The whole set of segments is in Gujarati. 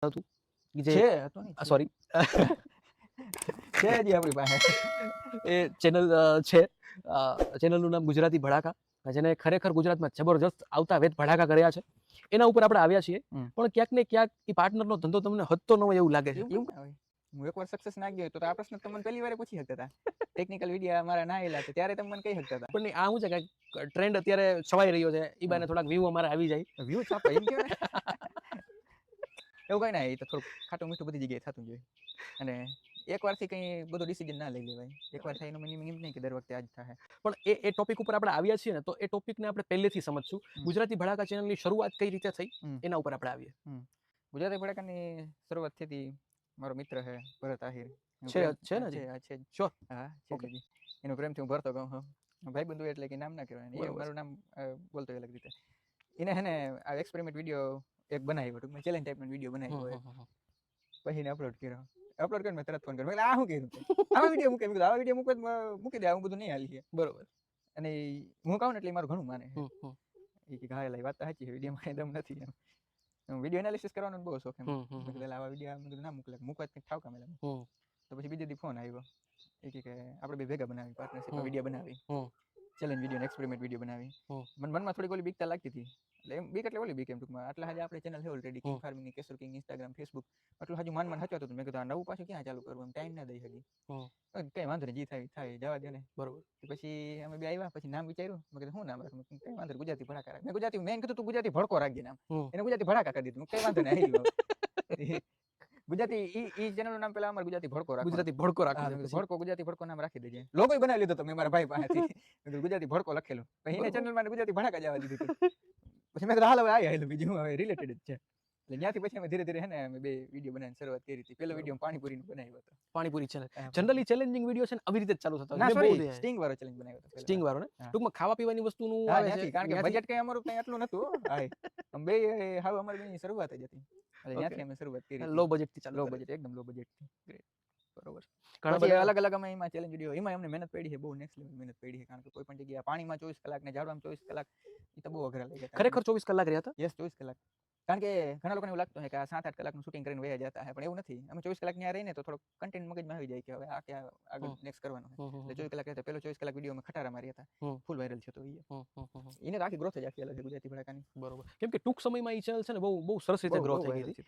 હતું જે છે હતો ને સોરી છે હજી આપણી પાસે એ ચેનલ છે ચેનલનું નામ ગુજરાતી ભડાકા જેને ખરેખર ગુજરાતમાં જબરજસ્ત આવતા વેદ ભડાકા કર્યા છે એના ઉપર આપણે આવ્યા છીએ પણ ક્યાંક ને ક્યાંક એ પાર્ટનરનો ધંધો તમને હતો ન હોય એવું લાગે છે એવું ના હોય. હું એકવાર સક્સેસ ના ગયો તો આ પ્રશ્ન તમને પહેલી વાર પૂછી શકતા હતા. ટેકનિકલ વિડિયો મારા ના આવેલા છે ત્યારે તમે મને કહી શકતા હતા. પણ આ શું છે કે ટ્રેન્ડ અત્યારે છવાઈ રહ્યો છે એ બાને થોડાક વ્યૂ અમારે આવી જાય વ્યૂ છાપા એમ કહો ને એવું કઈ ના એ તો થોડું ખાટું મીઠું બધી જગ્યાએ થતું જોઈએ અને એકવારથી કંઈ બધું ડિસિઝન ના લઈ લેવાય. એકવાર થાય એનો મિનિંગ એમ નહીં કે દર વખતે આજ થાય. પણ એ ટોપિક ઉપર આપણે આવ્યા છીએ ને તો એ ટોપિકને આપણે પહેલેથી સમજશું ગુજરાતી ભડાકા ચેનલની શરૂઆત કઈ રીતે થઈ એના ઉપર આપણે આવીએ. ગુજરાતી ભડાકાની શરૂઆત થઈ હતી મારો મિત્ર છે ભરત આહિર છે ને છે શ્યોર હા છે જી એનો પ્રેમથી હું ભરતો કહું ભાઈ બંધુ એટલે કે નામ ના કહેવાય મારું નામ બોલતો અલગ રીતે એને હે ને આ એક્સપેરિમેન્ટ વિડીયો એક બનાવ્યો ટૂંકમાં ચેલેન્જ ટાઈપનો વિડીયો બનાવ્યો પછી એને અપલોડ કર્યો કરીને મેં તરત ફોન કર્યો આ શું કર્યું આવા વિડીયો મૂકે આવા વિડીયો મૂકી દે આવું બધું નહીં હાલી છે બરોબર અને હું કહું ને એટલે મારું ઘણું માને એ કે હા એટલે વાત સાચી છે વિડીયોમાં કઈ દમ નથી એમ વિડીયો એનાલિસિસ કરવાનો બહુ શોખ એમ આવા વિડીયો ના મોકલે મૂકવા જ કંઈક ઠાવકા મેળા તો પછી બીજે દી ફોન આવ્યો એ કે આપણે બે ભેગા બનાવી પાર્ટનરશિપમાં વિડીયો બનાવી ચેલેન્જ વિડીયો એક્સપેરિમેન્ટ વિડીયો બનાવી મનમાં થોડીક ઓલી બીકતા લાગતી હતી એટલે એમ બીક એટલે ઓલી બીક એમ ટૂંકમાં આટલા હાજે આપણે ચેનલ છે ઓલરેડી કિંગ ફાર્મિંગની કેસર કિંગ ઇન્સ્ટાગ્રામ ફેસબુક આટલું હાજુ માન હચવાતું હતું મેં કીધું નવું પાછું ક્યાં ચાલુ કરવું એમ ટાઈમ ના દઈ હજી કઈ વાંધો નહીં જી થાય જવા દે ને બરોબર પછી અમે બે આવ્યા પછી નામ વિચાર્યું મેં કીધું શું નામ રાખું કઈ વાંધો ગુજરાતી ભડાકા રાખ મેં ગુજરાતી મેં કીધું તું ગુજરાતી ભડકો રાખજે નામ એને ગુજરાતી ભડાકા કરી દીધું કઈ વાંધો નહીં ગુજરાતી ઈ ચેનલનું નામ પેલા અમારે ગુજરાતી ભડકો રાખો ગુજરાતી ભડકો રાખો ભડકો ગુજરાતી ભડકો નામ રાખી દેજે લોગો બનાવી લીધો તો મેં મારા ભાઈ પાસેથી ગુજરાતી ભડકો લખેલો પછી એને ચેનલ માં ગુજરાતી ભડાકા જવા દીધું પછી મેં કીધું હાલ હવે આવી બીજું હવે રિલેટેડ જ છે એટલે ત્યાંથી પછી અમે ધીરે ધીરે હે ને અમે બે વિડીયો બનાવવાની શરૂઆત કરી હતી પેલો વિડીયો પાણીપુરીનો બનાવ્યો હતો panipuri channel generally challenging video છે ને આવી રીતે જ ચાલુ થતા ના સોરી સ્ટિંગ વાળો ચેલેન્જ બનાવ્યો હતો સ્ટિંગ વાળો ને ટૂંકમાં ખાવા પીવાની વસ્તુનું આવે છે કારણ કે બજેટ કઈ અમારું કઈ આટલું નતું અમે બે હાવ અમારી બેની શરૂઆત જ હતી એટલે ત્યાંથી અમે શરૂઆત કરી લો બજેટ થી ચાલુ લો બજેટ એકદમ લો બજેટ થી ગ્રેટ બરોબર ઘણા બધા અલગ અલગ અમે એમાં ચેલેન્જ વિડીયો એમાં અમને મહેનત પડી છે બહુ નેક્સ્ટ લેવલ મહેનત પડી છે કારણ કે કોઈ પણ જગ્યાએ પાણીમાં 24 કલાક ને ઝાડવામાં 24 કલાક એ તો બહુ અઘરા લાગે ખરેખર 24 કલાક રહ્યા હતા યસ 24 કલાક કારણ કે ઘણા લોકોને એવું લાગતું હોય કે આ 7-8 કલાકનું શૂટિંગ કરીને વયા જતા હોય પણ એવું નથી અમે 24 કલાક ત્યાં રહીને તો થોડો કન્ટેન્ટ મગજમાં આવી જાય કે હવે આ ક્યાં આગળ નેક્સ્ટ કરવાનું એટલે 24 કલાક રહેતા પેલો 24 કલાક વિડીયો અમે ખટારા માર્યા હતા ફૂલ વાયરલ છે તો એને તો આખી ગ્રોથ જ આખી અલગ છે ગુજરાતી ભડાકાની બરોબર કેમ કે ટૂંક સમયમાં એ ચેનલ છે ને બહુ સરસ રીતે ગ્રોથ થઈ ગઈ હતી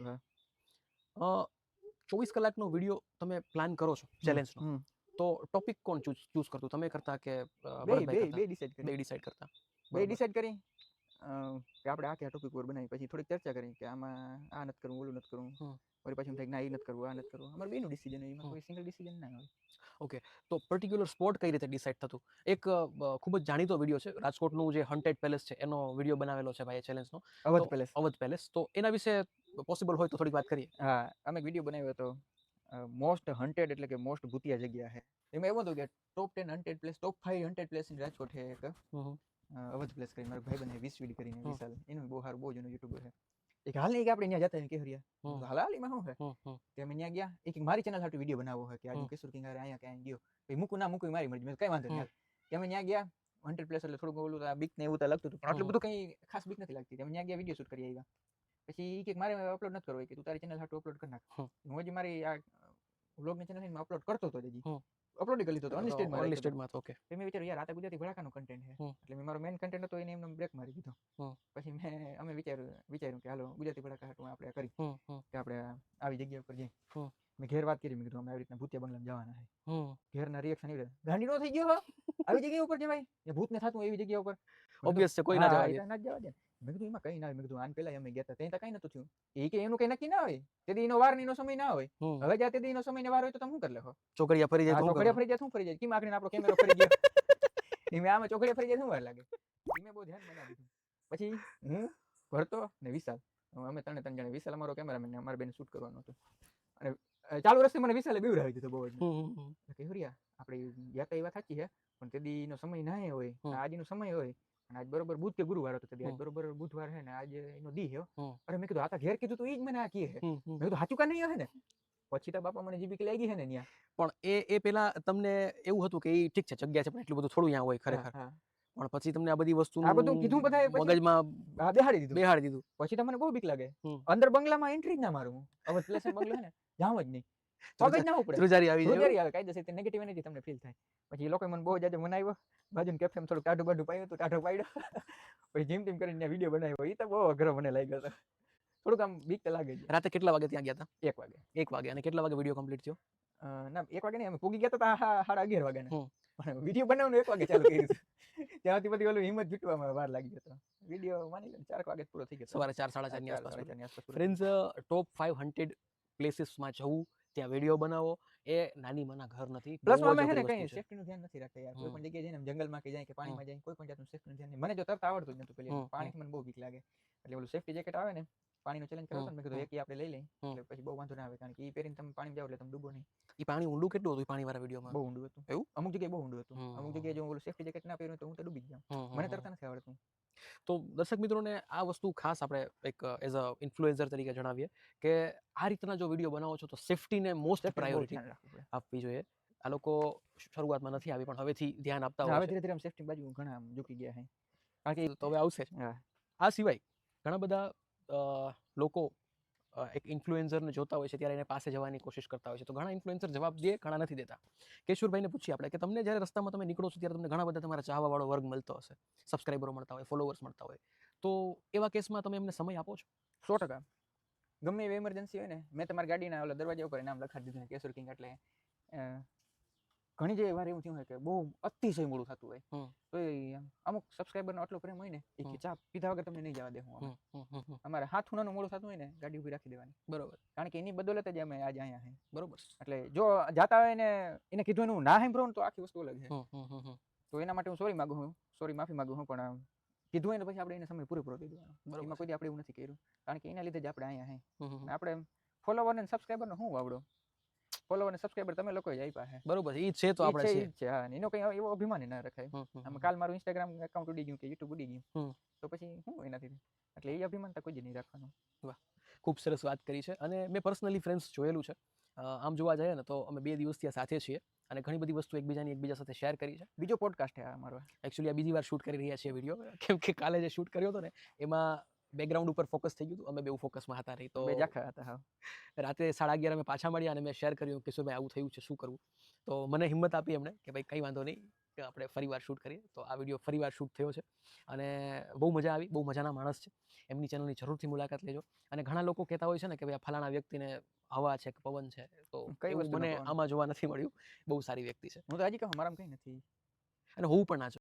24 કલાકનો વિડીયો તમે પ્લાન કરો છો ચેલેન્જનો તો ટોપિક કોણ ચૂઝ કરતું તમે કરતા કે બે ડિસાઈડ કરતા બે ડિસાઈડ કરી કે આપણે આ કયા ટોપિક ઉપર બનાવી પછી થોડીક ચર્ચા કરી કે આમાં આ નથી કરવું ઓલું નથી કરવું વળી પાછું થાય ના એ નથી કરવું આ નથી કરવું અમારું બેનું ડિસિઝન એમાં કોઈ સિંગલ ડિસિઝન ના હોય ઓકે તો પર્ટિક્યુલર સ્પોટ કઈ રીતે ડિસાઈડ થતું એક ખૂબ જ જાણીતો વિડીયો છે રાજકોટનું જે હન્ટેડ પેલેસ છે એનો વિડીયો બનાવેલો છે ભાઈ ચેલેન્જનો અવધ પેલેસ તો એના વિશે પોસિબલ હોય તો થોડીક વાત કરીએ હા અમે વિડીયો બનાવ્યો હતો મોસ્ટ હન્ટેડ એટલે કે મોસ્ટ ભૂતિયા જગ્યા છે એમાં એવું હતું કે top 10 haunted place top 5 haunted place in Rajkot છે એક અવધ પ્લેસ કરીને મારા ભાઈ બને વિશ્વીડી કરીને વિશાલ એનું બહુ સારું બહુ જૂનું યુટ્યુબર છે એક હાલ નહીં કે આપણે ત્યાં જતા કેહરિયા હાલ એમાં શું છે કે અમે ત્યાં ગયા એક મારી ચેનલ હાટુ વિડીયો બનાવવો હોય કે આજે કિશોર કિંગ અહીંયા ક્યાં ગયો પછી મૂકું ના મૂકું મારી મરજી કઈ વાંધો નહીં કે અમે ત્યાં ગયા હન્ટેડ પ્લેસ એટલે થોડું ઓલું બીક ને એવું તો લાગતું હતું પણ આટલું બધું કઈ ખાસ બીક નથી લાગતી અમે ત્યાં ગયા વિડીયો શૂટ કરી આવ્યા પછી કે મારે અપલોડ નથી કરવો કે તું તારી ચેનલ હાટુ અપલોડ કરી નાખ હું હજી મારી આ વ્લોગની ચેનલ માં અપલોડ કરતો હતો હજી અપલોડ કરી લીધો હતો અનલિસ્ટેડમાં ઓકે મેં વિચાર્યું યાર આ તો ગુજરાતી ભડાકાનું કન્ટેન્ટ છે એટલે મેં મારો મેઇન કન્ટેન્ટ હતો એને એમને બ્રેક મારી દીધો પછી અમે વિચાર્યું કે હાલો ગુજરાતી ભડાકા હાટુ આપણે કરી કે આપણે આવી જગ્યા ઉપર જઈએ મેં ઘેર વાત કરી મેં કીધું અમે આવી રીતના ભૂતિયા બંગલામાં જવાના છે ઘેરના રિએક્શન એવી ગાંડી નો થઈ ગયો આવી જગ્યા ઉપર જવાય એ ભૂત ને થતું એવી જગ્યા ઉપર ઓબ્વિયસ છે કોઈ ના જવા દે મેં કીધું એમાં કઈ ના હોય મેં કીધું આન પેલા અમે ગયા હતા ત્યાં કઈ નતું થયું એ કે એનું કઈ નક્કી ના હોય તેથી એનો વાર એનો સમય ના હોય હવે જ્યાં તેથી એનો સમય ને વાર હોય તો તમે શું કરી લેખો ચોકડિયા ફરી જાય શું ફરી જાય કેમ આખરી આપણો કેમેરો ફરી ગયો એમ આમાં ચોકડિયા ફરી જાય શું વાર લાગે મેં બહુ ધ્યાન બનાવી દીધું પછી હું ભરતો ને વિશાલ અમે ત્રણ જણા વિશાલ અમારો કેમેરામેન ને અમારે બેન શૂટ કરવાનું હતું અને ચાલુ રસ્તે મને વિશાલે બીવડાવી દીધો બહુ કે હરિયા આપણે ગયા તો એ વાત સાચી છે પણ તેથી એનો સમય ના હોય આજનો સમય હોય અને આજ બરોબર બુધ કે ગુરુવાર હતો આજ બરોબર બુધવાર છે ને આજે એનો દી છે અરે મેં કીધું આ ઘેર કીધું તો એ જ મને આ કહે મેં કીધું સાચું કા નહીં હે ને પછી તો બાપા મને જીબી લાગી છે ને ત્યાં પણ એ પેલા તમને એવું હતું કે એ ઠીક છે જગ્યા છે પણ એટલું બધું થોડું ત્યાં હોય ખરેખર પણ પછી તમને આ બધી વસ્તુ આ બધું કીધું બધાએ પછી? મગજમાં હા, બેહાડી દીધું. બેહાડી દીધું. પછી તો મને બહુ બીક લાગે. હમ. અંદર બંગલામાં એન્ટ્રી જ ના મારું હું. હવે પ્લેસન બંગલો છે ને, જાઉં જ નહીં. પગ જ ના ઉપડે. ધ્રુજારી આવી જાય. ધ્રુજારી આવે, કાયદેસર તે નેગેટિવ એનર્જી તમને ફીલ થાય. પછી એ લોકોએ મને બહુ જાજો મનાવ્યો. બાજુનું કેફેમાં થોડુંક ટાઢું બાઢું પાયું હતું, ટાઢો પાડ્યો. પછી જીમ ટીમ કરીને ત્યાં વિડીયો બનાવ્યો. એ તો બહુ અઘરો મને લાગ્યો હતો. થોડુંક આમ બીક તો લાગે જ. રાતે કેટલા વાગે ત્યાં ગયા હતા? 1 વાગે. 1 વાગે. અને કેટલા વાગે વિડીયો કમ્પ્લીટ થયો? ના 1 વાગે નહીં, અમે પૂગી ગયા હતા 11:30 વાગ્યાના. હમ. પણ વિડીયો બનાવવાનું 1 વાગે ચાલુ કર્યું હતું. ત્યાંથી પછી ઓલું હિંમત જૂટવામાં વાર લાગી ગયો હતો. વિડીયો માની લો 4 વાગે પૂરો થઈ ગયો હતો. સવારે 4 સાડા 4 ની આસપાસ. 4:30 ની આસપાસ પૂરો થઈ ફ્રેન્ડ્સ, ટોપ 500 પ્લેસીસમાં જવું, ત્યાં વિડીયો બનાવો, એ નાની માના ઘર નથી. પ્લસ બહુ અમે જ છે ને અઘરી કઈ વસ્તુ છે. સેફ્ટી નું ધ્યાન નથી રાખતા યાર. કોઈ હમ. પણ જગ્યાએ જઈને આમ જંગલમાં કે જાય કે પાણીમાં જાય, કોઈ પણ જાતનું સેફ્ટી નું ધ્યાન નહીં. મને જો તરતા આવડતું જ નતું પેલી. હમ. પાણીથી મને બહુ બીક લાગે. એટલે ઓલું સેફ્ટી જેકેટ આવે ને, પાણીનો ચેલેન્જ કરાવતો ને, મેં કીધું એક આપણે લઈ લઈએ. હમ. એટલે પછી બહુ વાંધો ના આવે, કારણ કે ઈ પહેરીને તમે પાણીમાં જાવ એટલે તમે ડૂબો નહીં. ઈ પાણી ઊંડું કેટલું હતું? ઈ પાણીવાળા વિડીયોમાં બહુ ઊંડું હતું. એવું? અમુક જગ્યાએ બહુ ઊંડું હતું. હમ. અમુક જગ્યાએ જો હું ઓલું સેફ્ટી જેકેટ ના પહેર્યું તો હું તો ડૂબી જ જાઉં. મને તરતા નથી આવડતું. તો દર્શક મિત્રોને આ વસ્તુ ખાસ આપણે એક એઝ અ ઇન્ફ્લુએન્સર તરીકે જણાવીએ કે આ રીતના જો વિડીયો બનાવો છો તો સેફ્ટીને મોસ્ટ Safety નું બહુ પ્રાયોરિટી ધ્યાન રાખવું પડે. આપવી જોઈએ. આ લોકો શરૂઆતમાં નથી આવી પણ હવેથી ધ્યાન આપતા હવે હોય છે. ધીરે ધીરે આમ સેફ્ટી બાજુ ઘણા આમ ઝૂકી ગયા છે. કારણ કે તો હવે આવશે જ. હા, આ સિવાય ઘણા બધા લોકો એક ઇન્ફ્લુએન્સરને જોતા હોય છે ત્યારે એને પાસે જવાની કોશિશ કરતા હોય છે. તો ઘણા ઇન્ફ્લુએન્સર જવાબ દે, ઘણા નથી દેતા. કેશુરભાઈને પૂછીએ આપણે કે તમને જ્યારે રસ્તામાં તમે નીકળો છો ત્યારે તમને ઘણા બધા તમારા ચાહવાવાળો વર્ગ મળતો હશે, સબસ્ક્રાઇબરો મળતા હોય, ફોલોવર્સ મળતા હોય. તો એવા કેસમાં તમે એમને સમય આપો છો? 100%. ગમે એવી ઇમરજન્સી હોય ને, મેં તમારા ગાડીના ઓલા દરવાજા ઉપર નામ લખાડી દીધું છે, કેશુર કિંગ. એટલે ઘણી જે વાર એવું થયું હોય કે બહુ અતિશય મોડું થતું હોય, હમ. તો અમુક સબસ્ક્રાઇબરનો આટલો પ્રેમ હોય ને, એ કે ચા પીધા વગર તમને નહીં જવા દે. હું અમારે હાથ ખૂણાનું મોડું થતું હોય ને, ગાડી ઊભી રાખી દેવાની. બરોબર. કારણ કે એની બદોલત જ અમે આજે અહીંયા છે. બરોબર. એટલે જો જાતા હોય ને એને કીધું એનું ના સાંભળો ને તો આખી વસ્તુ અલગ છે. તો એના માટે હું સોરી માગું છું, માફી માગું છું. પણ કીધું હોય ને પછી આપણે એને સમય પૂરેપૂરો દઈ દેવાનો. એમાં કોઈ દી આપણે એવું નથી કર્યું, કારણ કે એના લીધે જ આપણે અહીંયા છે. આપણે ફોલોવર ને સબસ્ક્રાઇબરનો શું વાવડો? ફોલોવર ને સબસ્ક્રાઇબર તમે લોકો જ આપ્યા છે. બરોબર છે. ઈ છે તો આપણે છે. છે. હા, એનો કઈ એવો અભિમાન ના રખાય. આમ કાલ મારું ઇન્સ્ટાગ્રામ એકાઉન્ટ ઉડી ગયું કે યુટ્યુબ ઉડી ગયું, તો પછી શું એનાથી? એટલે એ અભિમાન તો કોઈ જ નહીં રાખવાનું. વાહ, ખૂબ સરસ વાત કરી છે. અને મેં પર્સનલી ફ્રેન્ડ્સ જોયેલું છે. આમ જોવા જઈએ ને તો અમે 2 દિવસથી સાથે છીએ અને ઘણી બધી વસ્તુ એકબીજા સાથે શેર કરી છે. બીજો પોડકાસ્ટ છે આ મારો. એકચ્યુઅલી આ બીજી વાર શૂટ કરી રહ્યા છીએ વિડીયો, કેમ કે કાલે જે શૂટ કર્યો હતો ને એમાં બેકગ્રાઉન્ડ ઉપર ફોકસ થઈ ગયું હતું. અમે બેઉ ફોકસમાં હતા નહીં. તો બે ઝાખા હતા. હા, રાતે 11:30 અમે પાછા મળ્યા અને મેં શેર કર્યું કે ભાઈ આવું થયું છે, શું કરવું? તો મને હિંમત આપી એમણે કે ભાઈ કંઈ વાંધો નહીં, કે આપણે ફરીવાર શૂટ કરીએ. તો આ વિડીયો ફરીવાર શૂટ થયો છે અને બહુ મજા આવી. બહુ મજાના માણસ છે. એમની ચેનલની જરૂરથી મુલાકાત લેજો. અને ઘણા લોકો કહેતા હોય છે ને કે ભાઈ આ ફલાણા વ્યક્તિને હવા છે કે પવન છે, તો કઈ એવું વસ્તુનો મને પવન? આમાં જોવા નથી મળ્યું. બહુ સારી વ્યક્તિ છે હું તો હજી કહું મારામાં કઈ નથી. અને હું પણ ના